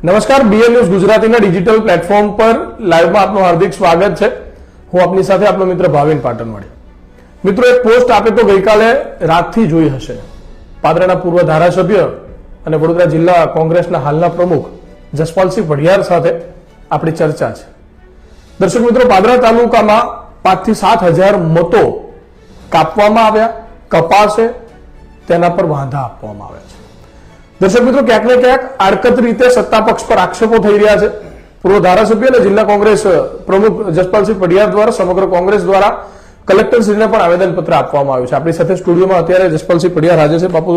નમસ્કાર, BL news ગુજરાતીના digital platform પર લાઈવમાં આપનું હાર્દિક સ્વાગત છે. હું આપની સાથે આપનો મિત્ર ભાવિન પાટણવાડી. મિત્રો, એક પોસ્ટ આપે તો ગઈકાલે રાતથી જોઈ હશે. પાદરાના પૂર્વ ધારાસભ્ય અને વડોદરા જિલ્લા કોંગ્રેસના હાલના પ્રમુખ જસપાલસિંહ પઢિયાર સાથે આપણી ચર્ચા છે. દર્શક મિત્રો, પાદરા તાલુકામાં 5 થી 7,000 મતો કાપવામાં આવ્યા, કપાશે તેના પર વાંધા આપવામાં આવ્યા છે. દર્શક મિત્રો, ક્યાંક ને ક્યાંક આડકત રીતે સત્તા પક્ષ પર આક્ષેપો થઈ રહ્યા છે. પૂર્વ ધારાસભ્ય અને જિલ્લા કોંગ્રેસ પ્રમુખ જસપાલસિંહ પઢિયાર દ્વારા સમગ્ર કોંગ્રેસ દ્વારા કલેક્ટરશ્રીને પણ આવેદનપત્ર આપવામાં આવ્યું છે. આપણી સાથે સ્ટુડિયોમાં અત્યારે જસપાલસિંહ પઢિયાર હાજર છે. બાપુ,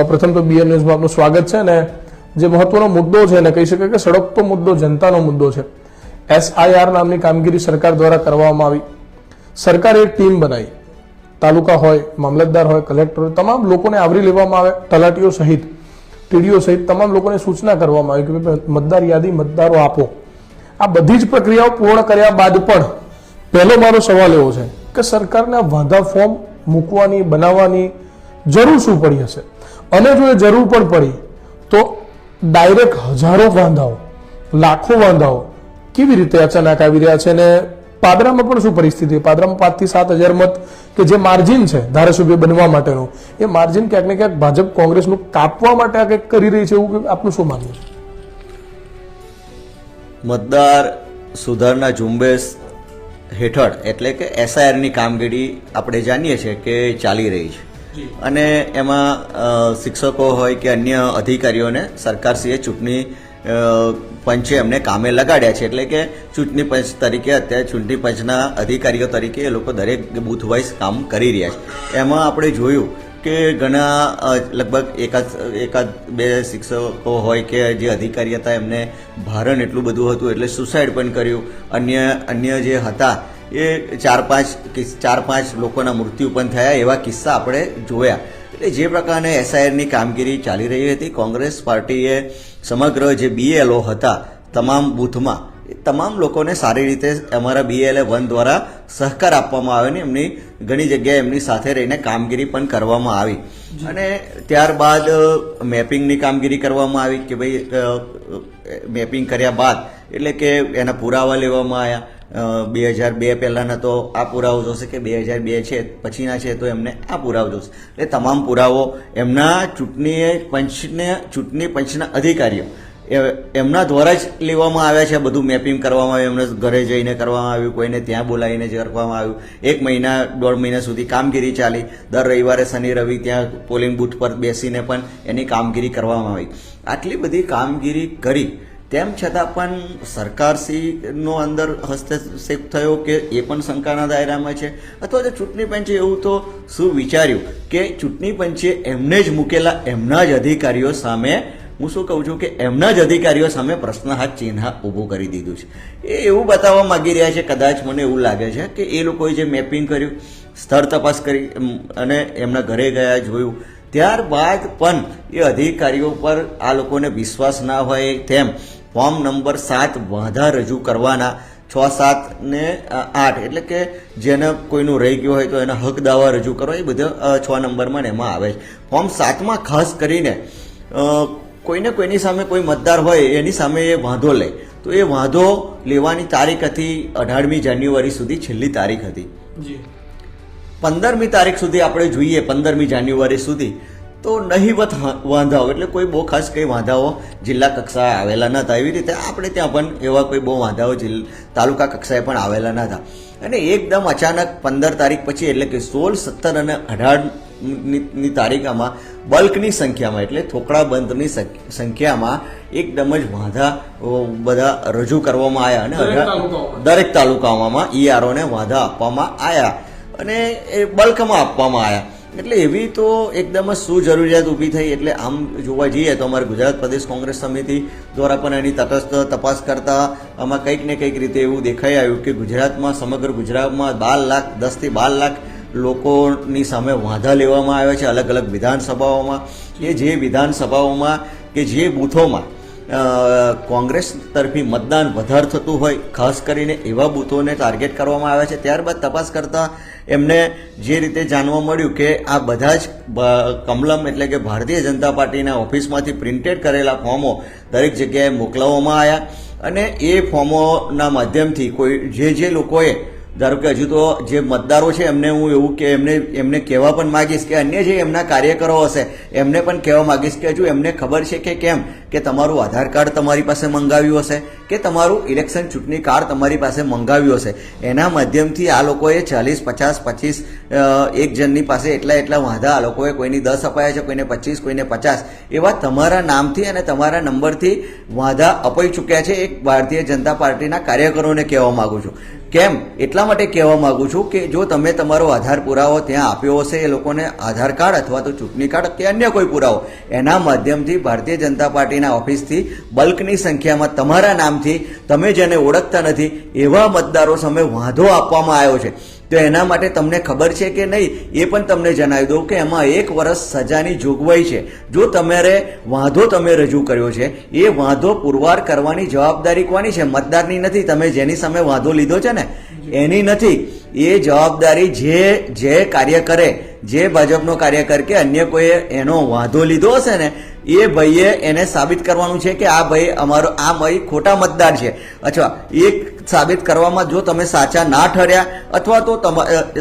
પ્રથમ તો બીએન ન્યૂઝમાં આપનું સ્વાગત છે. અને જે મહત્વનો મુદ્દો છે ને કહી શકાય કે સળગતો મુદ્દો જનતાનો મુદ્દો છે. SIR નામની કામગીરી સરકાર દ્વારા કરવામાં આવી. સરકારે એક ટીમ બનાવી, તાલુકા હોય, મામલતદાર હોય, કલેક્ટર હોય, તમામ લોકોને આવરી લેવામાં આવે, તલાટીઓ સહિત, ટીડીઓ સહિત તમામ લોકોને સૂચના કરવામાં આવી કે મતદાર યાદી મતદારો આપો. આ બધી જ પ્રક્રિયાઓ પૂર્ણ કર્યા બાદ પણ પહેલો મારો સવાલ એવો છે કે સરકારને વાંધા ફોર્મ મૂકવાની, બનાવવાની જરૂર શું પડી હશે? અને જો એ જરૂર પણ પડી તો ડાયરેક્ટ હજારો વાંધાઓ, લાખો વાંધાઓ કેવી રીતે અચાનક આવી રહ્યા છે? અને પાદરામાં પણ શું પરિસ્થિતિ? પાદરામાં 5 થી 7,000 મત કે જે માર્જિન છે ધારાસભ્ય બનવા માટેનું, એ માર્જિન ક્યાંક ને ક્યાંક ભાજપ કોંગ્રેસનું કાપવા માટે આ કંઈક કરી રહી છે, એવું આપનું શું માનવું છે? મતદાર સુધારણા ઝુંબેશ હેઠળ એટલે કે SIR ની કામગીરી આપણે જાણીએ છીએ કે ચાલી રહી છે. અને એમાં શિક્ષકો હોય કે અન્ય અધિકારીઓને સરકારશ્રીએ ચૂંટણી પંચે એમને કામે લગાડ્યા છે. એટલે કે ચૂંટણી પંચ તરીકે અત્યારે ચૂંટણી પંચના અધિકારીઓ તરીકે એ લોકો દરેક બૂથ વાઇઝ કામ કરી રહ્યા છે. એમાં આપણે જોયું કે ઘણા લગભગ એકાદ બે શિક્ષકો હોય કે જે અધિકારી હતા એમને ભારણ એટલું બધું હતું એટલે સુસાઇડ પણ કર્યું. અન્ય જે હતા એ ચાર પાંચ લોકોના મૃત્યુ પણ થયા, એવા કિસ્સા આપણે જોયા. એટલે જે પ્રકારે SIR ની કામગીરી ચાલી રહી હતી, કોંગ્રેસ પાર્ટીએ સમગ્ર જે BLO હતા તમામ બૂથમાં તમામ લોકોને સારી રીતે અમારા BLA1 દ્વારા સહકાર આપવામાં આવે ને એમની ઘણી જગ્યાએ એમની સાથે રહીને કામગીરી પણ કરવામાં આવી. અને ત્યારબાદ મેપિંગની કામગીરી કરવામાં આવી કે ભાઈ મેપિંગ કર્યા બાદ એટલે કે એના પુરાવા લેવામાં આવ્યા. 2002 પહેલાના તો આ પુરાવો જોશે કે 2002 છે પછીના છે તો એમને આ પુરાવો જોશે. એટલે તમામ પુરાવો એમના ચૂંટણી પંચના અધિકારીઓ એમના દ્વારા જ લેવામાં આવ્યા છે. બધું મેપિંગ કરવામાં આવ્યું, એમને ઘરે જઈને કરવામાં આવ્યું, કોઈને ત્યાં બોલાવીને કરવામાં આવ્યું. 1 મહિના 1.5 મહિના સુધી કામગીરી ચાલી. દર રવિવારે શનિ રવિ ત્યાં પોલિંગ બૂથ પર બેસીને પણ એની કામગીરી કરવામાં આવી. આટલી બધી કામગીરી કરી તેમ છતાં પણ સરકારશ્રીનો અંદર હસ્તક્ષેપ થયો કે એ પણ શંકાના દાયરામાં છે? અથવા તો ચૂંટણી પંચે એવું તો શું વિચાર્યું કે ચૂંટણી પંચે એમને જ મૂકેલા એમના જ અધિકારીઓ સામે, હું શું કહું છું કે એમના જ અધિકારીઓ સામે પ્રશ્નહાથ ચિહ્ન ઊભું કરી દીધું છે? એ એવું બતાવવા માંગી રહ્યા છે, કદાચ મને એવું લાગે છે કે એ લોકોએ જે મેપિંગ કર્યું, સ્થળ તપાસ કરી અને એમના ઘરે ગયા, જોયું, ત્યારબાદ પણ એ અધિકારીઓ પર આ લોકોને વિશ્વાસ ના હોય તેમ ફોર્મ નંબર 7 વાંધા રજૂ કરવાના 6, 7 ને 8 એટલે કે જેને કોઈનું રહી ગયું હોય તો એના હક દાવા રજૂ કરવા, એ બધા 6 નંબરમાં એમાં આવે છે. ફોર્મ 7માં ખાસ કરીને કોઈની સામે કોઈ મતદાર હોય એની સામે એ વાંધો લે તો એ વાંધો લેવાની તારીખ હતી 18મી જાન્યુઆરી સુધી, છેલ્લી તારીખ હતી. 15મી તારીખ સુધી આપણે જોઈએ, 15મી જાન્યુઆરી સુધી તો નહીવત વાંધાઓ, એટલે કોઈ બહુ ખાસ કંઈ વાંધાઓ જિલ્લા કક્ષાએ આવેલા નહોતા. એવી રીતે આપણે ત્યાં પણ એવા કોઈ બહુ વાંધાઓ તાલુકા કક્ષાએ પણ આવેલા નહોતા. અને એકદમ અચાનક 15 તારીખ પછી એટલે કે 16, 17 અને 18ની તારીખમાં બલ્કની સંખ્યામાં એટલે થોકડા બંધની સંખ્યામાં એકદમ જ વાંધા બધા રજૂ કરવામાં આવ્યા અને દરેક તાલુકાઓમાં EROને વાંધા આપવામાં આવ્યા અને એ બલ્કમાં આપવામાં આવ્યા. એટલે એવી તો એકદમ જ શું જરૂરિયાત ઊભી થઈ? એટલે આમ જોવા જઈએ તો અમારે ગુજરાત પ્રદેશ કોંગ્રેસ સમિતિ દ્વારા પણ એની તટસ્થ તપાસ કરતા આમાં કંઈક ને કંઈક રીતે એવું દેખાઈ આવ્યું કે ગુજરાતમાં, સમગ્ર ગુજરાતમાં 10 થી 12 લાખ લોકોની સામે વાંધા લેવામાં આવ્યા છે અલગ અલગ વિધાનસભાઓમાં. એ જે વિધાનસભાઓમાં કે જે બૂથોમાં કોંગ્રેસ તરફી મતદાન વધારે થતું હોય, ખાસ કરીને એવા બૂથોને ટાર્ગેટ કરવામાં આવ્યા છે. ત્યારબાદ તપાસ કરતા એમને જે રીતે જાણવા મળ્યું કે આ બધા જ કમલમ એટલે કે ભારતીય જનતા પાર્ટીના ઓફિસમાંથી પ્રિન્ટેડ કરેલા ફોર્મો દરેક જગ્યાએ મોકલાવવામાં આવ્યા અને એ ફોર્મોના માધ્યમથી કોઈ જે લોકોએ, ધારો કે હજુ તો જે મતદારો છે એમને હું એવું કે એમને કહેવા પણ માગીશ કે અન્ય જે એમના કાર્યકરો હશે એમને પણ કહેવા માગીશ કે હજુ એમને ખબર છે કે કેમ કે તમારું આધાર કાર્ડ તમારી પાસે મંગાવ્યું હશે કે તમારું ઇલેક્શન ચૂંટણી કાર્ડ તમારી પાસે મંગાવ્યું હશે. એના માધ્યમથી આ લોકોએ 40, 50, 25 એક જણની પાસે એટલા વાંધા આ લોકોએ કોઈની 10 અપાયા છે, કોઈને 25, કોઈને 50 એવા તમારા નામથી અને તમારા નંબરથી વાંધા અપાઈ ચૂક્યા છે. એક ભારતીય જનતા પાર્ટીના કાર્યકરોને કહેવા માંગુ છું. કેમ? એટલા માટે કહેવા માંગુ છું કે જો તમે તમારો આધાર પુરાવો ત્યાં આપ્યો હશે, એ લોકોને આધાર કાર્ડ અથવા તો ચૂંટણી કાર્ડ કે અન્ય કોઈ પુરાવો, એના માધ્યમથી ભારતીય જનતા પાર્ટીના ઓફિસથી બલ્કની સંખ્યામાં તમારા નામથી તમે જેને ઓળખતા નથી એવા મતદારો સામે વાંધો આપવામાં આવ્યો છે. તો એના માટે તમને ખબર છે કે નહીં એ પણ તમને જણાવી દઉં કે એમાં 1 વર્ષ સજાની જોગવાઈ છે. જો તમારે વાંધો તમે રજૂ કર્યો છે એ વાંધો પુરવાર કરવાની જવાબદારી કોની છે? મતદારની નથી. તમે જેની સામે વાંધો લીધો છે ને એની નથી. એ જવાબદારી જે કાર્યકરે, જે ભાજપનો કાર્યકર કે અન્ય કોઈએ એનો વાંધો લીધો હશે ને એ ભાઈએ એને સાબિત કરવાનું છે કે આ ભાઈ અમારો આ ભાઈ ખોટા મતદાર છે. અથવા એક સાબિત કરવામાં જો તમે સાચા ના ઠર્યા અથવા તો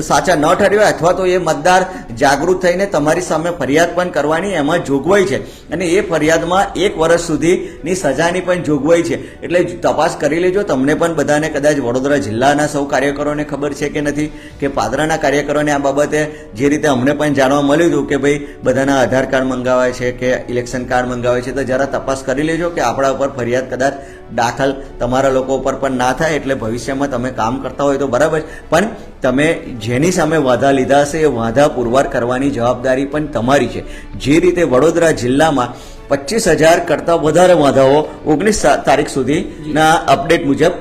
સાચા ન ઠર્યા અથવા તો એ મતદાર જાગૃત થઈને તમારી સામે ફરિયાદ પણ કરવાની એમાં જોગવાઈ છે અને એ ફરિયાદમાં 1 વર્ષ સુધીની સજાની પણ જોગવાઈ છે. એટલે તપાસ કરી લેજો. તમને પણ બધાને કદાચ વડોદરા જિલ્લાના સૌ કાર્યકરોને ખબર છે કે નથી, કે પાદરાના કાર્યકરોને આ બાબતે જે રીતે અમને પણ જાણવા મળ્યું હતું કે ભાઈ બધાના આધાર કાર્ડ મંગાવાય છે કે ઇલેક્શન કાર્ડ મંગાવાય છે, તો જરા તપાસ કરી લેજો કે આપણા ઉપર ફરિયાદ કદાચ દાખલ તમારા લોકો ઉપર પણ ના થાય. એટલે ભવિષ્યમાં તમે કામ કરતા હોય તો બરાબર, પણ તમે જેની સામે વાંધા લીધા હશે એ વાંધા પુરવાર કરવાની જવાબદારી પણ તમારી છે. જે રીતે વડોદરા જિલ્લામાં 25,000 કરતાં વધારે વાંધાઓ 19 તારીખ સુધીના અપડેટ મુજબ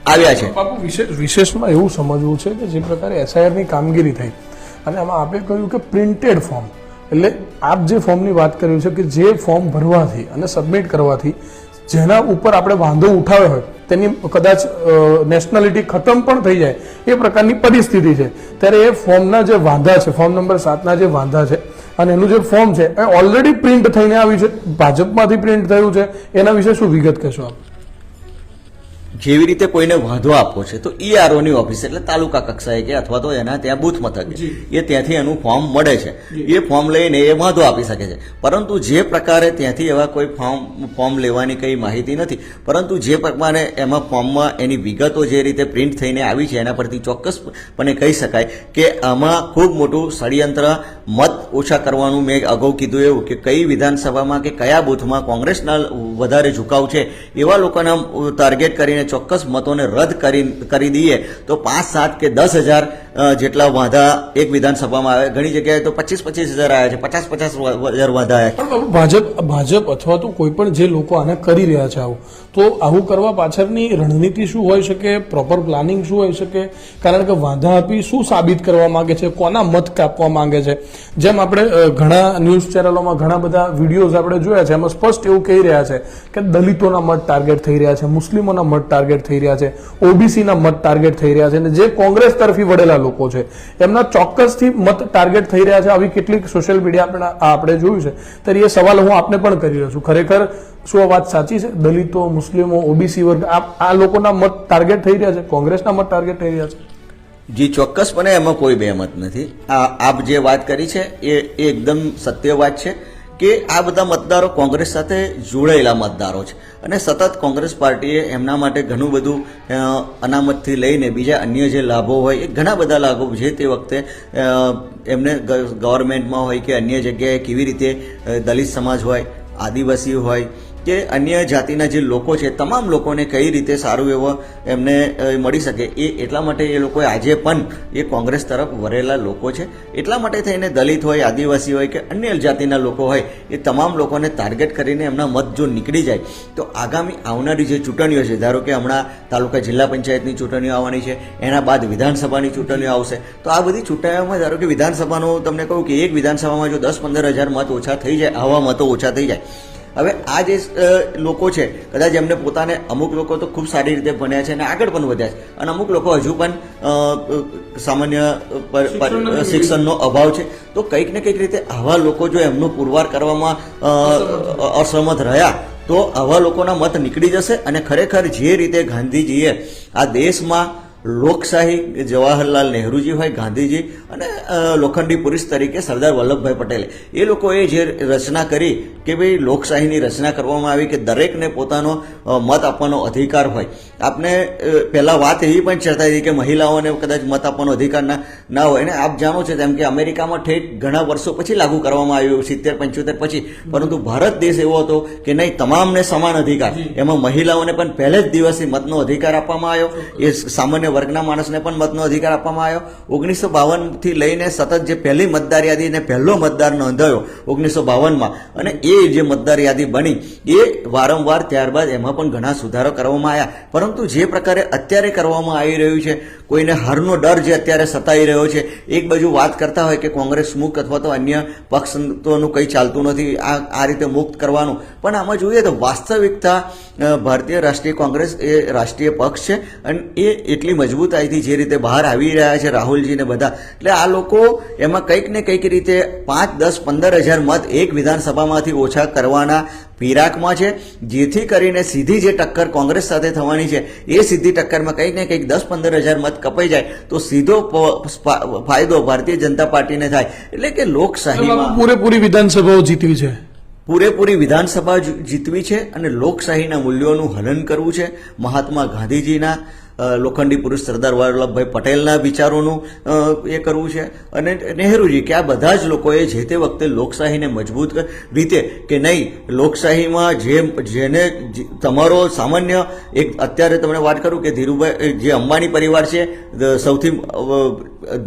આવ્યા છે. બાપુ વિશેષમાં એવું સમજવું છે કે જે પ્રકારે એસઆઈઆરની કામગીરી થઈ અને આમાં આપે કહ્યું કે પ્રિન્ટેડ ફોર્મ, એટલે આપ જે ફોર્મની વાત કર્યું છે કે જે ફોર્મ ભરવાથી અને સબમિટ કરવાથી જેના ઉપર આપણે વાંધો ઉઠાવ્યો હોય તેની કદાચ નેશનાલિટી ખતમ પણ થઈ જાય એ પ્રકારની પરિસ્થિતિ છે. ત્યારે એ ફોર્મના જે વાંધા છે, ફોર્મ નંબર 7ના જે વાંધા છે અને એનું જે ફોર્મ છે એ ઓલરેડી પ્રિન્ટ થઈને આવ્યું છે, ભાજપમાંથી પ્રિન્ટ થયું છે, એના વિશે શું વિગત કહેશો આપ? જેવી રીતે કોઈને વાંધો આપવો છે તો ઈઆરઓની ઓફિસ એટલે તાલુકા કક્ષાએ કે અથવા તો એના ત્યાં બૂથ મથકે એ ત્યાંથી એનું ફોર્મ મળે છે. એ ફોર્મ લઈને એ વાંધો આપી શકે છે. પરંતુ જે પ્રકારે ત્યાંથી એવા કોઈ ફોર્મ લેવાની કઈ માહિતી નથી, પરંતુ જે પ્રમાણે એમાં ફોર્મમાં એની વિગતો જે રીતે પ્રિન્ટ થઈને આવી છે એના પરથી ચોક્કસપણે કહી શકાય કે આમાં ખૂબ મોટું ષડયંત્ર, મત ઓછા કરવાનું. મેં અગાઉ કીધું એવું કે કઈ વિધાનસભામાં કે કયા બૂથમાં કોંગ્રેસના વધારે ઝુકાવ છે એવા લોકોના ટાર્ગેટ કરીને ચોક્કસ મતોને રદ કરી દઈએ તો 5, 7 કે 10,000 જેટલા વાંધા એક વિધાનસભામાં આવે. ઘણી જગ્યાએ તો 25,000 આવ્યા છે, 50,000 વાંધા આવ્યા. ભાજપ અથવા તો કોઈ પણ જે લોકો આને કરી રહ્યા છે આવું, તો આવું કરવા પાછળની રણનીતિ શું હોઈ શકે, પ્રોપર પ્લાનિંગ શું હોઈ શકે? કારણ કે વાંધા આપી શું સાબિત કરવા માંગે છે, કોના મત કાપવા માંગે છે? જેમ આપણે ઘણા ન્યૂઝ ચેનલોમાં ઘણા બધા વિડીયોઝ આપણે જોયા છે, એમાં સ્પષ્ટ એવું કહી રહ્યા છે કે દલિતોના મત ટાર્ગેટ થઈ રહ્યા છે, મુસ્લિમોના મત ટાર્ગેટ થઈ રહ્યા છે, ઓબીસીના મત ટાર્ગેટ થઈ રહ્યા છે અને જે કોંગ્રેસ તરફી વળેલા લોકો છે એમના ચોક્કસથી મત ટાર્ગેટ થઈ રહ્યા છે. આવી કેટલીક સોશિયલ મીડિયા આપણે જોયું છે. ત્યારે એ સવાલ હું આપને પણ કરી રહ્યો છું, ખરેખર શું આ વાત સાચી છે? દલિતો, મુસ્લિમો, ઓબીસી વર્ગ આ લોકોના મત ટાર્ગેટ થઈ રહ્યા છે, કોંગ્રેસના મત ટાર્ગેટ થઈ રહ્યા છે? જી ચોક્કસપણે એમાં કોઈ બેમત નથી. આપ જે વાત કરી છે એ એકદમ સત્ય વાત છે કે આ બધા મતદારો કોંગ્રેસ સાથે જોડાયેલા મતદારો છે અને સતત કોંગ્રેસ પાર્ટીએ એમના માટે ઘણું બધું અનામતથી લઈને બીજા અન્ય જે લાભો હોય એ ઘણા બધા લાભો જે તે વખતે એમને ગવર્મેન્ટમાં હોય કે અન્ય જગ્યાએ કેવી રીતે દલિત સમાજ હોય, આદિવાસી હોય કે અન્ય જાતિના જે લોકો છે તમામ લોકોને કઈ રીતે સારું એવો એમને મળી શકે એટલા માટે એ લોકોએ આજે પણ એ કોંગ્રેસ તરફ વરેલા લોકો છે. એટલા માટે થઈને દલિત હોય, આદિવાસી હોય કે અન્ય જાતિના લોકો હોય એ તમામ લોકોને ટાર્ગેટ કરીને એમના મત જો નીકળી જાય તો આગામી આવનારી જે ચૂંટણીઓ છે, ધારો કે હમણાં તાલુકા જિલ્લા પંચાયતની ચૂંટણીઓ આવવાની છે, એના બાદ વિધાનસભાની ચૂંટણીઓ આવશે, તો આ બધી ચૂંટણીઓમાં ધારો કે વિધાનસભાનું તમને કહું કે એક વિધાનસભામાં જો 10-15 હજાર મત ઓછા થઈ જાય, આવા મતો ઓછા થઈ જાય હવે આ જે લોકો છે કદાચ એમને પોતાને અમુક લોકો તો ખૂબ સારી રીતે ભણ્યા છે અને આગળ પણ વધ્યા છે અને અમુક લોકો હજુ પણ સામાન્ય શિક્ષણનો અભાવ છે. તો કંઈક ને કંઈક રીતે આવા લોકો જો એમનો પુરવાર કરવામાં અસમર્થ રહ્યા તો આવા લોકોના મત નીકળી જશે અને ખરેખર જે રીતે ગાંધીજીએ આ દેશમાં લોકશાહી જવાહરલાલ નહેરુજી હોય, ગાંધીજી અને લોખંડી પુરુષ તરીકે સરદાર વલ્લભભાઈ પટેલે એ લોકોએ જે રચના કરી કે ભાઈ લોકશાહીની રચના કરવામાં આવી કે દરેકને પોતાનો મત આપવાનો અધિકાર હોય. આપને પહેલાં વાત એવી પણ ચર્ચા હતી કે મહિલાઓને કદાચ મત આપવાનો અધિકાર ના હોય અને આપ જાણો છો તેમ કે અમેરિકામાં ઠેઠ ઘણા વર્ષો પછી લાગુ કરવામાં આવ્યું 70-75 પછી, પરંતુ ભારત દેશ એવો હતો કે નહીં, તમામને સમાન અધિકાર. એમાં મહિલાઓને પણ પહેલે જ દિવસથી મતનો અધિકાર આપવામાં આવ્યો, એ સામાન્ય વર્ગના માણસને પણ મતનો અધિકાર આપવામાં આવ્યો. 1952 થી લઈને સતત જે પહેલી મતદાર યાદી અને પહેલો મતદાર નોંધાયો 1952માં અને એ જે મતદાર યાદી બની એ વારંવાર ત્યારબાદ એમાં પણ ઘણા સુધારો કરવામાં આવ્યા. પરંતુ જે પ્રકારે અત્યારે કરવામાં આવી રહ્યું છે, કોઈને હારનો ડર જે અત્યારે સતાઈ રહ્યો છે, એક બાજુ વાત કરતા હોય કે કોંગ્રેસ મુક્ત અથવા તો અન્ય પક્ષનું કંઈ ચાલતું નથી, આ રીતે મુક્ત કરવાનું, પણ આમાં જોઈએ તો વાસ્તવિકતા ભારતીય રાષ્ટ્રીય કોંગ્રેસ એ રાષ્ટ્રીય પક્ષ છે અને એ એટલી મજબૂતાઈથી જે રીતે બહાર આવી રહ્યા છે રાહુલજી ને બધા, એટલે આ લોકો એમાં કંઈક ને કંઈક રીતે 5, 10, 15 હજાર મત એક વિધાનસભામાંથી ઓછા કરવાના પીરાકમાં છે, જેથી કરીને સીધી જે ટક્કર કોંગ્રેસ સાથે થવાની છે એ સીધી ટક્કરમાં કંઈક ને કંઈક 10-15 હજાર મત કપાઈ જાય તો સીધો ફાયદો ભારતીય જનતા પાર્ટીને થાય. એટલે કે લોકશાહીમાં પૂરેપૂરી વિધાનસભાઓ જીતવી છે, પૂરેપૂરી વિધાનસભા જીતવી છે અને લોકશાહીના મૂલ્યોનું હનન કરવું છે. મહાત્મા ગાંધીજીના લોખંડી પુરુષ સરદાર વલ્લભભાઈ પટેલના વિચારોનું એ કરવું છે અને નહેરુજી કે આ બધા જ લોકોએ જે તે વખતે લોકશાહીને મજબૂત રીતે કે નહીં, લોકશાહીમાં જેને તમારો સામાન્ય એક અત્યારે તમને વાત કરું કે ધીરુભાઈ જે અંબાણી પરિવાર છે સૌથી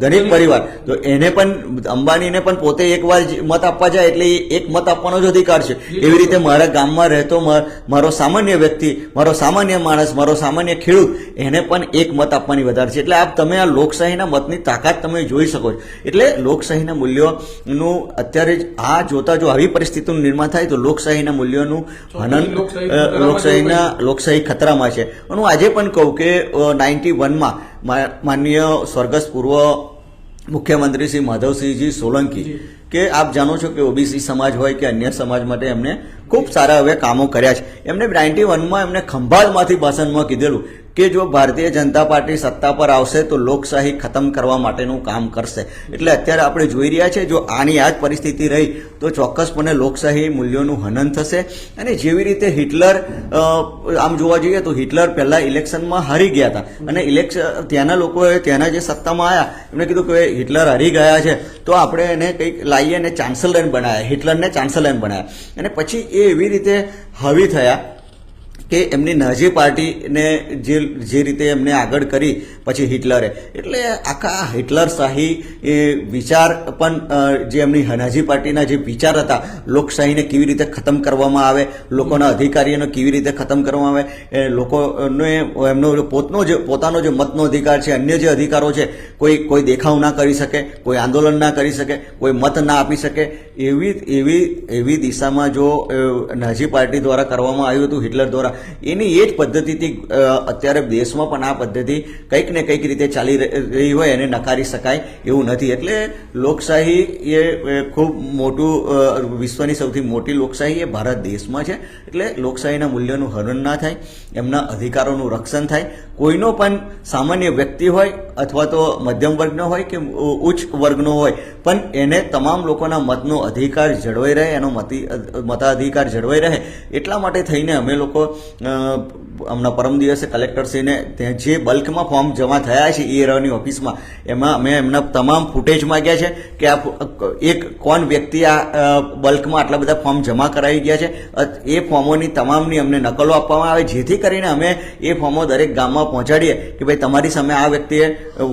ધનિક પરિવાર, તો એને પણ અંબાણીને પણ પોતે એકવાર મત આપવા જાય એટલે એક મત આપવાનો જ અધિકાર છે. એવી રીતે મારા ગામમાં રહેતો મારો સામાન્ય વ્યક્તિ, મારો સામાન્ય માણસ, મારો સામાન્ય ખેડૂત, એને પણ એક મત આપવાની વધારે છે. એટલે આપ તમે આ લોકશાહીના મતની તાકાત તમે જોઈ શકો છો. એટલે લોકશાહીના મૂલ્યોનું અત્યારે આ જોતા જો આવી પરિસ્થિતિનું નિર્માણ થાય તો લોકશાહીના મૂલ્યોનું હનન, લોકશાહી ખતરામાં છે. અને હું આજે પણ કહું કે 91માં માનનીય સ્વર્ગસ્થ પૂર્વ મુખ્યમંત્રી શ્રી માધવસિંહજી સોલંકી કે આપ જાણો છો કે ઓબીસી સમાજ હોય કે અન્ય સમાજ માટે એમને ખૂબ સારા હવે કામો કર્યા છે. એમને 91માં એમને ખંભાતમાંથી ભાષણમાં કીધેલું કે જો ભારતીય જનતા પાર્ટી સત્તા પર આવશે તો લોકશાહી ખતમ કરવા માટેનું કામ કરશે. એટલે અત્યારે આપણે જોઈ રહ્યા છે જો આની આ જ પરિસ્થિતિ રહી તો ચોક્કસપણે લોકશાહી મૂલ્યોનું હનન થશે. અને જેવી રીતે હિટલર, આમ જોવા જઈએ તો હિટલર પહેલા ઇલેક્શનમાં હારી ગયા હતા અને ત્યાંના લોકોએ ત્યાંના જે સત્તામાં આવ્યા એમણે કીધું કે હિટલર હારી ગયા છે તો આપણે એને કંઈક લાવીએ અને ચાન્સલર બનાવ્યા, હિટલરને ચાન્સલર બનાવ્યા. અને પછી એ એવી રીતે હાવી થયા કે એમની નાઝી પાર્ટીને જે રીતે એમને આગળ કરી પછી હિટલરે, એટલે આખા હિટલર શાહી એ વિચાર પણ જે એમની નાઝી પાર્ટીના જે વિચાર હતા, લોકશાહીને કેવી રીતે ખતમ કરવામાં આવે, લોકોના અધિકારીઓને કેવી રીતે ખતમ કરવામાં આવે, લોકોને એમનો પોતાનો જે મતનો અધિકાર છે, અન્ય જે અધિકારો છે, કોઈ દેખાવ ના કરી શકે, કોઈ આંદોલન ના કરી શકે, કોઈ મત ના આપી શકે, એવી દિશામાં જો નાઝી પાર્ટી દ્વારા કરવામાં આવ્યું હતું હિટલર દ્વારા, એની એ જ પદ્ધતિથી અત્યારે દેશમાં પણ આ પદ્ધતિ કંઈક ને કંઈક રીતે ચાલી રહી હોય એને નકારી શકાય એવું નથી. એટલે લોકશાહી એ ખૂબ મોટું, વિશ્વની સૌથી મોટી લોકશાહી એ ભારત દેશમાં છે. એટલે લોકશાહીના મૂલ્યોનું હનન ના થાય, એમના અધિકારોનું રક્ષણ થાય. કોઈનો પણ સામાન્ય વ્યક્તિ હોય અથવા તો મધ્યમ વર્ગનો હોય કે ઉચ્ચ વર્ગનો હોય, પણ એને તમામ લોકોના મતનો અધિકાર જળવાઈ રહે, એનો મતાધિકાર જળવાઈ રહે, એટલા માટે થઈને અમે લોકો હમણાં પરમ દિવસે કલેક્ટરશ્રીને ત્યાં જે બલ્કમાં ફોર્મ જમા થયા છે EROની ઓફિસમાં, એમાં અમે એમના તમામ ફૂટેજ માંગ્યા છે કે આ કોણ વ્યક્તિ આ બલ્કમાં આટલા બધા ફોર્મ જમા કરાવી ગયા છે. એ ફોર્મોની તમામની અમને નકલો આપવામાં આવે જેથી કરીને અમે એ ફોર્મો દરેક ગામમાં પહોંચાડીએ કે ભાઈ તમારી સામે આ વ્યક્તિએ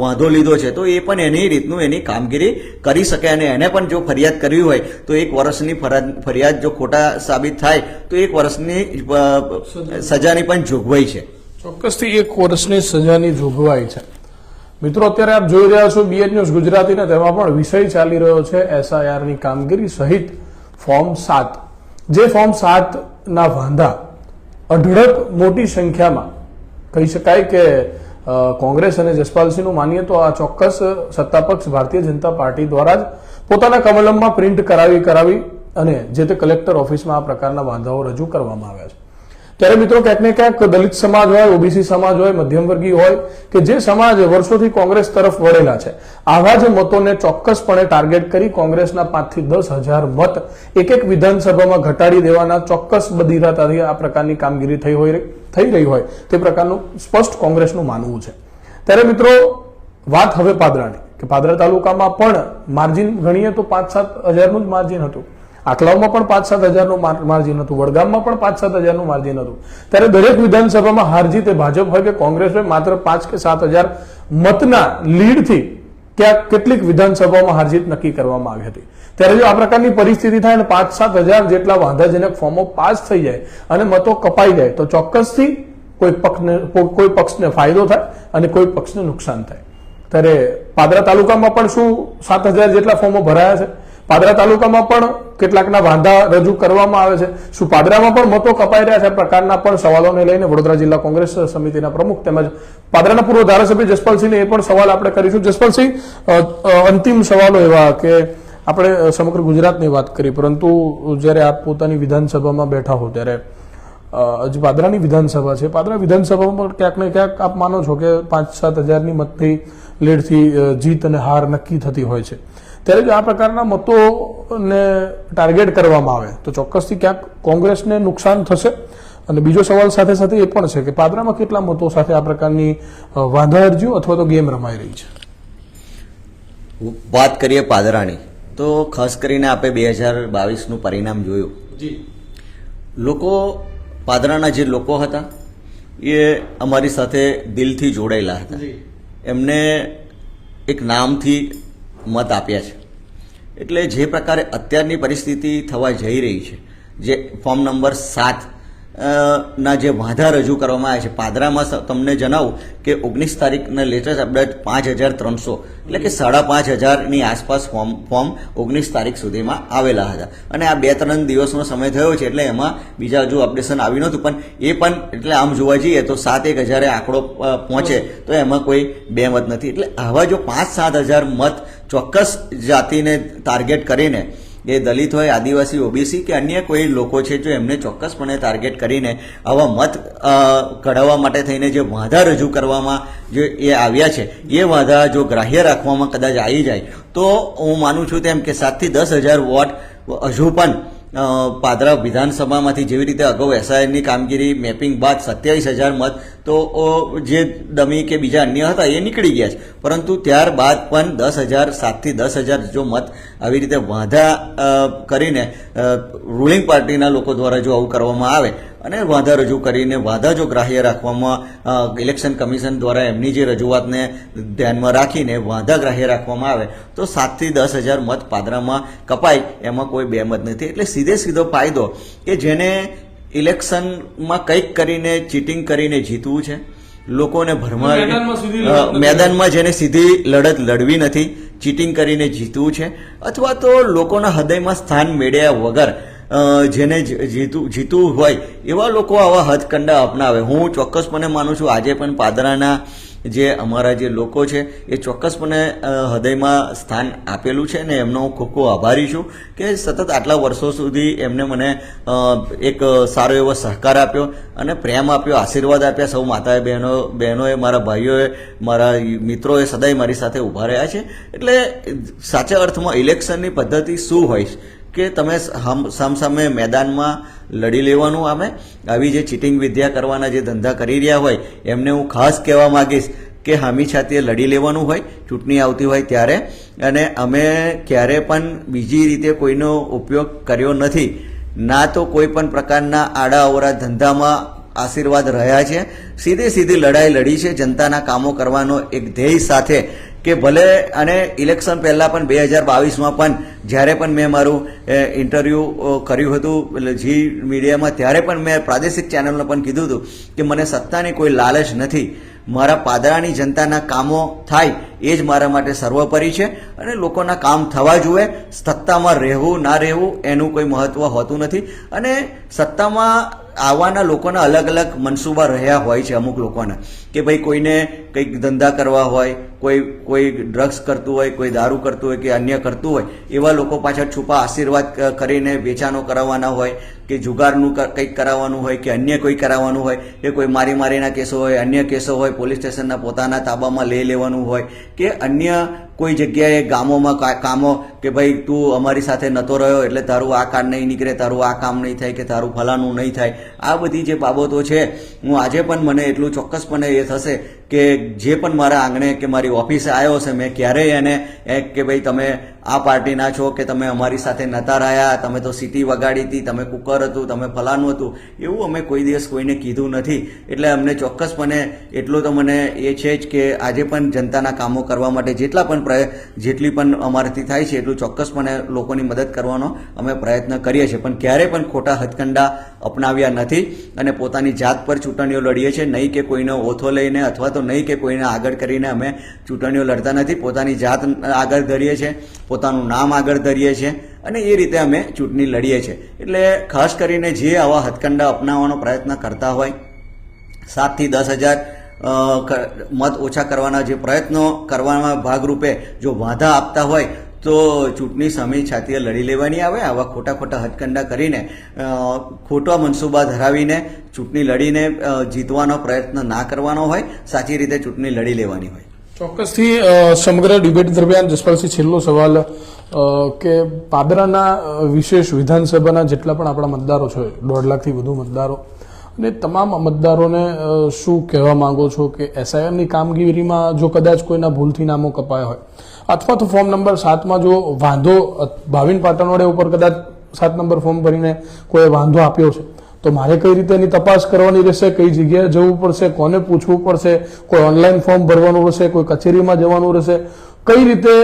વાંધો લીધો છે તો એ પણ એની રીતનું એની કામગીરી કરી શકે. અને એને પણ જો ફરિયાદ કરવી હોય તો 1 વર્ષની ફરિયાદ જો ખોટા સાબિત થાય તો 1 વર્ષની સજાની પણ જોગવાઈ છે. ચોક્કસથી 1 વર્ષની સજાની જોગવાઈ છે. મિત્રો અત્યારે આપ જોઈ રહ્યા છો BH ન્યૂઝ ગુજરાતીને, તેમાં પણ વિષય ચાલી રહ્યો છે SIRની કામગીરી સહિત ફોર્મ 7. જે ફોર્મ 7 વાંધા અઢળક મોટી સંખ્યામાં કહી શકાય કે કોંગ્રેસ અને જસપાલસિંહનું માનીએ તો આ ચોક્કસ સત્તાપક્ષ ભારતીય જનતા પાર્ટી દ્વારા જ પોતાના કમલમમાં પ્રિન્ટ કરાવી અને જે તે કલેક્ટર ઓફિસમાં આ પ્રકારના વાંધાઓ રજૂ કરવામાં આવ્યા છે. ત્યારે મિત્રો ક્યાંક ને ક્યાંક દલિત સમાજ હોય, ઓબીસી સમાજ હોય, મધ્યમવર્ગીય હોય કે જે સમાજ વર્ષોથી કોંગ્રેસ તરફ વળેલા છે, આવા જ મતોને ચોક્કસપણે ટાર્ગેટ કરી કોંગ્રેસના 5 થી 10 હજાર મત એક વિધાનસભામાં ઘટાડી દેવાના ચોક્કસ બદીરાતાથી આ પ્રકારની કામગીરી થઈ રહી હોય તે પ્રકારનું સ્પષ્ટ કોંગ્રેસનું માનવું છે. ત્યારે મિત્રો વાત હવે પાદરાની, કે પાદરા તાલુકામાં પણ માર્જિન ગણીએ તો 5-7 હજારનું જ માર્જિન હતું, આટલાવમાં પણ 5-7 હજારનું માર્જિન હતું, વડગામમાં પણ 5-7 હજારનું માર્જિન હતું. ત્યારે દરેક વિધાનસભામાં હાર જીત ભાજપ હોય કે કોંગ્રેસ હોય માત્ર 5 કે 7 હજાર મતના લીડથી ક્યાંક કેટલીક વિધાનસભાઓમાં હાર જીત નક્કી કરવામાં આવી હતી. ત્યારે જો આ પ્રકારની પરિસ્થિતિ થાય અને 5-7 હજાર જેટલા વાંધાજનક ફોર્મો પાસ થઈ જાય અને મતો કપાઈ જાય તો ચોક્કસથી કોઈ પક્ષને ફાયદો થાય અને કોઈ પક્ષને નુકસાન થાય. ત્યારે પાદરા તાલુકામાં પણ શું 7 હજાર જેટલા ફોર્મો ભરાયા છે? પાદરા તાલુકામાં પણ કેટલાકના વાંધા રજૂ કરવામાં આવે છે. શું પાદરામાં પણ મતો કપાઈ રહ્યા છે? પ્રકારના પણ સવાલોને લઈને વડોદરા જિલ્લા કોંગ્રેસ સમિતિના પ્રમુખ તેમજ પાદરાના પૂર્વ ધારાસભ્ય જસપાલસિંહને એ પણ સવાલ આપણે કરીશું. જસપાલસિંહ, અંતિમ સવાલો એવા કે આપણે સમગ્ર ગુજરાતની વાત કરી, પરંતુ જ્યારે આપ પોતાની વિધાનસભામાં બેઠા હો ત્યારે હજી પાદરાની વિધાનસભા છે, પાદરા વિધાનસભામાં પણ ક્યાંક ને ક્યાંક આપ માનો છો કે 5-7 હજારની મતથી લીડથી જીત અને હાર નક્કી થતી હોય છે. ત્યારે જો આ પ્રકારના મતોને ટાર્ગેટ કરવામાં આવે તો ચોક્કસથી ક્યાંક કોંગ્રેસને નુકસાન થશે. અને બીજો સવાલ સાથે સાથે એ પણ છે કે પાદરામાં કેટલા મતો સાથે આ પ્રકારની વાંધા અરજીઓ અથવા તો ગેમ રમાઈ રહી છે? વાત કરીએ પાદરાની તો ખાસ કરીને આપણે 2022નું પરિણામ જોયું. લોકો, પાદરાના જે લોકો હતા એ અમારી સાથે દિલથી જોડાયેલા હતા. એમને એક નામથી મત આપ્યા છે. એટલે જે પ્રકારે અત્યારની પરિસ્થિતિ થવા જઈ રહી છે, જે ફોર્મ નંબર 7 ના જે વાંધા રજૂ કરવામાં આવ્યા છે પાદરામાં, તમને જણાવું કે 19 તારીખના લેટેસ્ટ અપડેટ 5300 એટલે કે 5500ની આસપાસ ફોર્મ 19 તારીખ સુધીમાં આવેલા હતા. અને આ 2-3 દિવસનો સમય થયો છે એટલે એમાં બીજા હજુ અપડેશન આવ્યું નહોતું, પણ એ પણ એટલે આમ જોવા જઈએ તો 7-1 હજારે આંકડો પહોંચે તો એમાં કોઈ બેમત નથી. એટલે આવા જો 5-7 હજાર મત ચોક્કસ જાતિને ટાર્ગેટ કરીને, એ દલિત હોય, આદિવાસી, ઓબીસી કે અન્ય કોઈ લોકો છે, જો એમને ચોક્કસપણે ટાર્ગેટ કરીને આવા મત કઢાવવા માટે થઈને જે વાંધા રજૂ કરવામાં જે એ આવ્યા છે, એ વાંધા જો ગ્રાહ્ય રાખવામાં કદાચ આવી જાય તો હું માનું છું તેમ કે 7 થી 10 હજાર વોટ હજુ પણ પાદરા વિધાનસભામાંથી, જેવી રીતે અગાઉ એસઆઈની કામગીરી મેપિંગ બાદ 27,000 મત તો જે ડમી કે બીજા અન્ય હતા એ નીકળી ગયા છે, પરંતુ ત્યારબાદ પણ 10,000, 7 થી 10,000 જો મત આવી રીતે વાંધા કરીને રૂલિંગ પાર્ટીના લોકો દ્વારા જો આવું કરવામાં આવે અને વાંધા રજૂ કરીને વાંધા જો ગ્રાહ્ય રાખવામાં, ઇલેક્શન કમિશન દ્વારા એમની જે રજૂઆતને ધ્યાનમાં રાખીને વાંધા ગ્રાહ્ય રાખવામાં આવે તો 7 થી 10,000 મત પાદરામાં કપાય, એમાં કોઈ બેમત નથી. એટલે સીધો ફાયદો કે જેને ઇલેક્શનમાં કંઈક કરીને ચીટિંગ કરીને જીતવું છે, લોકોને ભરમાવી મેદાનમાં જેને સીધી લડત લડવી નથી, ચીટિંગ કરીને જીતવું છે, અથવા તો લોકોના હૃદયમાં સ્થાન મેળવ્યા વગર જેને જીતવું હોય એવા લોકો આવા હથકંડા અપનાવે. હું ચોક્કસપણે માનું છું આજે પણ પાદરાના જે અમારા જે લોકો છે એ ચોક્કસપણે હૃદયમાં સ્થાન આપેલું છે અને એમનો હું ખૂબ ખૂબ આભારી છું કે સતત આટલા વર્ષો સુધી એમને મને એક સારો એવો સહકાર આપ્યો અને પ્રેમ આપ્યો, આશીર્વાદ આપ્યા. સૌ માતાએ બહેનોએ, મારા ભાઈઓએ, મારા મિત્રોએ સદાય મારી સાથે ઊભા રહ્યા છે. એટલે સાચા અર્થમાં ઇલેક્શનની પદ્ધતિ શું હોય કે તમે સામસામે મેદાનમાં લડી લેવાનું. આવે આવી જે ચીટિંગ વિદ્યા કરવાના જે ધંધા કરી રહ્યા હોય એમને હું ખાસ કહેવા માંગીશ કે હામી છાતીએ લડી લેવાનું હોય ચૂંટણી આવતી હોય ત્યારે. અને અમે ક્યારે પણ બીજી રીતે કોઈનો ઉપયોગ કર્યો નથી, ના તો કોઈ પણ પ્રકારના આડા અવરા ધંધામાં આશીર્વાદ રહ્યા છે. સીધી લડાઈ લડી છે જનતાના કામો કરવાનો એક ધ્યેય સાથે કે ભલે. અને ઇલેક્શન પહેલા પણ 2022માં પણ જ્યારે પણ મેં મારું ઇન્ટરવ્યૂ કર્યું હતું જી મીડિયામાં, ત્યારે પણ મેં પ્રાદેશિક ચેનલને પણ કીધું હતું કે મને સત્તાની કોઈ લાલચ નથી, મારા પાદરાની જનતાના કામો થાય એ જ મારા માટે સર્વોપરી છે અને લોકોના કામ થવા જોઈએ. સત્તામાં રહેવું ના રહેવું એનું કોઈ મહત્વ હોતું નથી અને સત્તામાં આવવાના લોકોના અલગ અલગ મનસૂબા રહ્યા હોય છે અમુક લોકોના કે ભાઈ કોઈને કંઈક ધંધા કરવા હોય, કોઈ ડ્રગ્સ કરતું હોય, કોઈ દારૂ કરતું હોય કે અન્ય કરતું હોય, એવા લોકો પાછળ છુપા આશીર્વાદ કરીને વેચાણો કરાવવાના હોય કે જુગારનું કંઈક કરાવવાનું હોય કે અન્ય કોઈ કરાવવાનું હોય કે કોઈ મારીના કેસો હોય, અન્ય કેસો હોય, પોલીસ સ્ટેશનના પોતાના તાબામાં લઈ લેવાનું હોય કે અન્ય કોઈ જગ્યાએ ગામોમાં કામો કે ભાઈ તું અમારી સાથે નતો રહ્યો એટલે તારું આ કાર્ડ નહીં નીકળે, તારું આ કામ નહીં થાય કે તારું ફલાનું નહીં થાય. આ બધી જે બાબતો છે હું આજે પણ મને એટલું ચોક્કસપણે એ થશે કે જે પણ મારા આંગણે કે મારી ઓફિસે આવ્યો છે મેં ક્યારેય એને કે ભાઈ તમે આ પાર્ટીના છો કે તમે અમારી સાથે નતા રહ્યા, તમે તો સીટી વગાડી હતી, તમે કુકર હતું, તમે ફલાનું હતું, એવું અમે કોઈ દિવસ કોઈને કીધું નથી. એટલે અમને ચોક્કસપણે એટલું તો મને એ છે જ કે આજે પણ જનતાના કામો કરવા માટે જેટલી પણ અમારાથી થાય છે એટલું ચોક્કસપણે લોકોની મદદ કરવાનો અમે પ્રયત્ન કરીએ છીએ, પણ ક્યારેય પણ ખોટા હથકંડા અપનાવ્યા નથી અને પોતાની જાત પર ચૂંટણીઓ લડીએ છીએ. નહીં કે કોઈનો ઓથો લઈને અથવા તો નહીં કે કોઈને આગળ કરીને અમે ચૂંટણીઓ લડતા નથી. પોતાની જાત આગળ ધરીએ છીએ, પોતાનું નામ આગળ ધરીએ છીએ અને એ રીતે અમે ચૂંટણી લડીએ છીએ. એટલે ખાસ કરીને જે આવા હથકંડા અપનાવવાનો પ્રયત્ન કરતા હોય, 7 થી 10,000 મત ઓછા કરવાના જે પ્રયત્નો કરવાના ભાગરૂપે જો વાંધા આપતા હોય તો ચૂંટણી સામે છાતીએ લડી લેવાની આવે. આવા ખોટા હથકંડા કરીને ખોટા મનસૂબા ધરાવીને ચૂંટણી લડીને જીતવાનો પ્રયત્ન ના કરવાનો હોય, સાચી રીતે ચૂંટણી લડી લેવાની હોય. ચોક્કસથી સમગ્ર ડિબેટ દરમિયાન જસપાલસિંહ છેલ્લો સવાલ કે પાદરાના વિશેષ વિધાનસભાના જેટલા પણ આપણા મતદારો છે, 1.5 લાખથી વધુ મતદારો, અને તમામ મતદારોને શું કહેવા માંગો છો કે એસઆઈઆરની કામગીરીમાં જો કદાચ કોઈના ભૂલથી નામો કપાયા હોય અથવા તો ફોર્મ નંબર 7માં જો વાંધો ભાવિન પાટણવાડિયા ઉપર કદાચ 7 નંબર ફોર્મ ભરીને કોઈ વાંધો આપ્યો છે તો મારે કઈ રીતે એની તપાસ કરવાની રહેશે, કઈ જગ્યાએ જવું પડશે, કોને પૂછવું પડશે, કોઈ ઓનલાઈન ફોર્મ ભરવાનું રહેશે, કોઈ કચેરીમાં જવાનું રહેશે, કઈ રીતે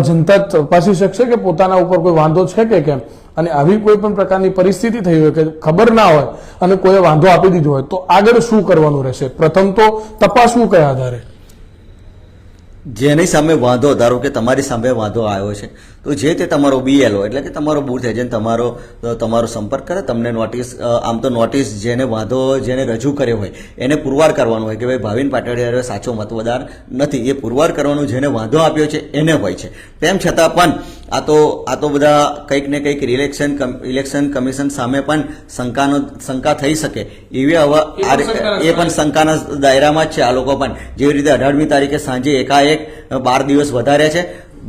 જનતા તપાસી શકશે કે પોતાના ઉપર કોઈ વાંધો છે કે કેમ? અને આવી કોઈ પણ પ્રકારની પરિસ્થિતિ થઈ હોય કે ખબર ના હોય અને કોઈએ વાંધો આપી દીધો હોય તો આગળ શું કરવાનું રહેશે? પ્રથમ તો તપાસવું કયા આધારે? જેની સામે વાંધો, ધારો કે તમારી સામે વાંધો આવ્યો છે તો જે તે તમારો BLO એટલે કે તમારો બૂથ એજન્ટ તમારો સંપર્ક કરે, તમને નોટિસ, આમ તો નોટિસ જેને રજૂ કર્યો હોય એને પુરવાર કરવાનું હોય કે ભાઈ ભાવિન પાટડિયા સાચો મતદાર નથી, એ પુરવાર કરવાનું જેને વાંધો આપ્યો છે એને હોય છે. તેમ છતાં પણ આ તો બધા કંઈક ને કંઈક ઇલેક્શન કમિશન સામે પણ શંકા થઈ શકે એવી એ પણ શંકાના દાયરામાં જ છે આ લોકો પણ. જેવી રીતે 18મી તારીખે સાંજે એકાએક 12 દિવસ વધાર્યા છે.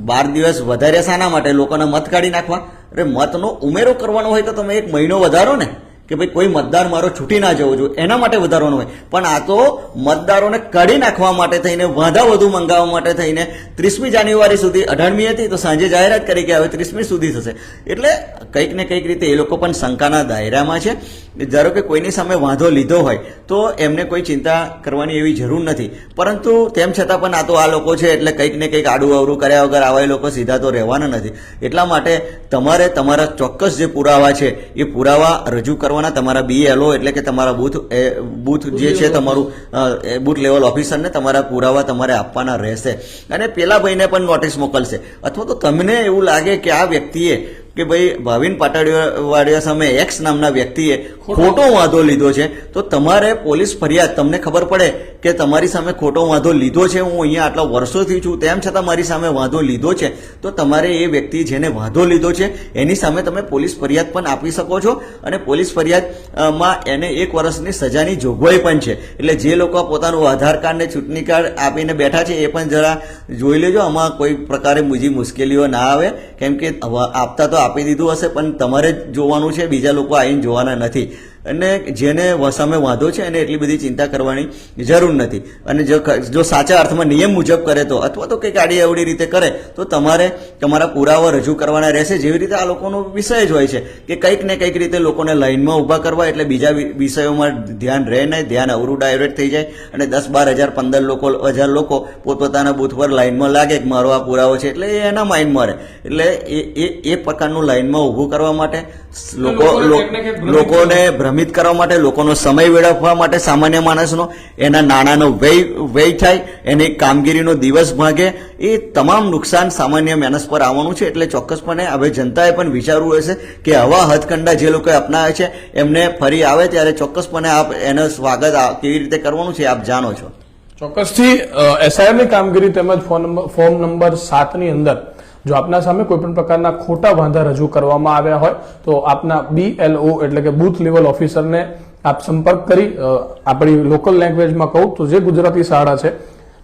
12 દિવસ વધાર્યા શાના માટે? લોકોના મત કાઢી નાખવા? અરે મતનો ઉમેરો કરવાનો હોય તો તમે 1 મહિનો વધારો ને, કે ભાઈ કોઈ મતદાર મારો છૂટી ના જવો જોઈએ એના માટે વધારવાનો હોય. પણ આ તો મતદારોને કાઢી નાખવા માટે થઈને, વાંધા વધુ મંગાવવા માટે થઈને 30મી જાન્યુઆરી સુધી, 18મી હતી તો સાંજે જાહેરાત કરી કે હવે 30મી સુધી થશે. એટલે કંઈક ને કંઈક રીતે એ લોકો પણ શંકાના દાયરામાં છે. ધારો કે કોઈની સામે વાંધો લીધો હોય તો એમને કોઈ ચિંતા કરવાની એવી જરૂર નથી, પરંતુ તેમ છતાં પણ આ તો આ લોકો છે એટલે કંઈક ને કંઈક આડું અવરું કર્યા વગર આવા એ લોકો સીધા તો રહેવાના નથી. એટલા માટે તમારે તમારા ચોક્કસ જે પુરાવા છે એ પુરાવા રજૂ કરવાના. તમારા BLO એટલે કે તમારા બૂથ જે છે તમારું બૂથ લેવલ ઓફિસરને તમારા પુરાવા તમારે આપવાના રહેશે અને પેલા ભાઈને પણ નોટિસ મોકલશે. અથવા તો તમને એવું લાગે કે આ વ્યક્તિએ કે ભાઈ ભાવિન પાટડિયા સામે X નામના વ્યક્તિએ ખોટો વાંધો લીધો છે તો તમારે પોલીસ ફરિયાદ, તમને ખબર પડે કે તમારી સામે ખોટો વાંધો લીધો છે, હું અહીંયા આટલા વર્ષોથી છું તેમ છતાં મારી સામે વાંધો લીધો છે, તો તમારે એ વ્યક્તિ જેને વાંધો લીધો છે એની સામે તમે પોલીસ ફરિયાદ પણ આપી શકો છો અને પોલીસ ફરિયાદમાં એને 1 વર્ષની સજાની જોગવાઈ પણ છે. એટલે જે લોકો પોતાનું આધાર કાર્ડ ને ચૂંટણી કાર્ડ આપીને બેઠા છે એ પણ જરા જોઈ લેજો, આમાં કોઈ પ્રકારે બીજી મુશ્કેલીઓ ના આવે. કેમ કે આપતા તો આપી દીધું હશે પણ તમારે જ જોવાનું છે, બીજા લોકો આવીને જોવાના નથી. અને જેને સામે વાંધો છે એને એટલી બધી ચિંતા કરવાની જરૂર નથી. અને જો સાચા અર્થમાં નિયમ મુજબ કરે તો, અથવા તો કંઈક આડી અવડી રીતે કરે તો તમારે તમારા પુરાવા રજૂ કરવાના રહેશે. જેવી રીતે આ લોકોનો વિષય જ હોય છે કે કંઈક ને કંઈક રીતે લોકોને લાઇનમાં ઊભા કરવા, એટલે બીજા વિષયોમાં ધ્યાન રહે નહીં, ધ્યાન અવરું ડાયવર્ટ થઈ જાય અને 10-12 15 લોકો પોતપોતાના બૂથ પર લાઇનમાં લાગે કે મારો આ પુરાવો છે એટલે એ એના માઇન્ડમાં રહે. એટલે એ પ્રકારનું લાઇનમાં ઊભું કરવા માટે લોકોને ભ્રમિત ભ્રમિત કરવા માટે, લોકોનો સમય વેડફવા માટે, સામાન્ય માણસનો એના નાણાંનો વ્યય થાય, એની કામગીરીનો દિવસ ભાગે, એ તમામ નુકસાન સામાન્ય માણસ પર આવવાનું છે. એટલે ચોક્કસપણે હવે જનતાએ પણ વિચારવું હશે કે આવા હથકંડા જે લોકોએ અપનાવે છે એમને ફરી આવે ત્યારે ચોક્કસપણે આપ એનું સ્વાગત કેવી રીતે કરવાનું છે આપ જાણો છો. ચોક્કસથી એસઆઈઆરની કામગીરી તેમજ ફોર્મ નંબર 7 ની અંદર જો આપના સામે કોઈ પણ પ્રકારના ખોટા વાંધા રજૂ કરવામાં આવ્યા હોય તો આપના BLO એટલે કે બૂથ લેવલ ઓફિસરને આપ સંપર્ક કરી, આપણી લોકલ લેંગ્વેજમાં કહું તો જે ગુજરાતી શાળા છે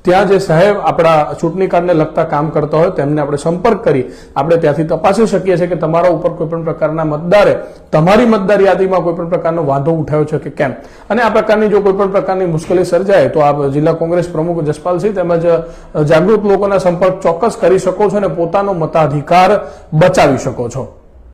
ત્યાં જે સાહેબ આપણા ચૂંટણી કાર્ડને લગતા કામ કરતા હોય તેમને આપણે સંપર્ક કરી આપણે ત્યાંથી તપાસી શકીએ છીએ કે તમારા ઉપર કોઈ પણ પ્રકારના મતદારે તમારી મતદાર યાદીમાં કોઈ પણ પ્રકારનો વાંધો ઉઠાવ્યો છે કે કેમ. અને આ પ્રકારની જો કોઈ પણ પ્રકારની મુશ્કેલી સર્જાય તો આપ જિલ્લા કોંગ્રેસ પ્રમુખ જસપાલસિંહ તેમજ જાગૃત લોકોના સંપર્ક ચોક્કસ કરી શકો છો અને પોતાનો મતાધિકાર બચાવી શકો છો.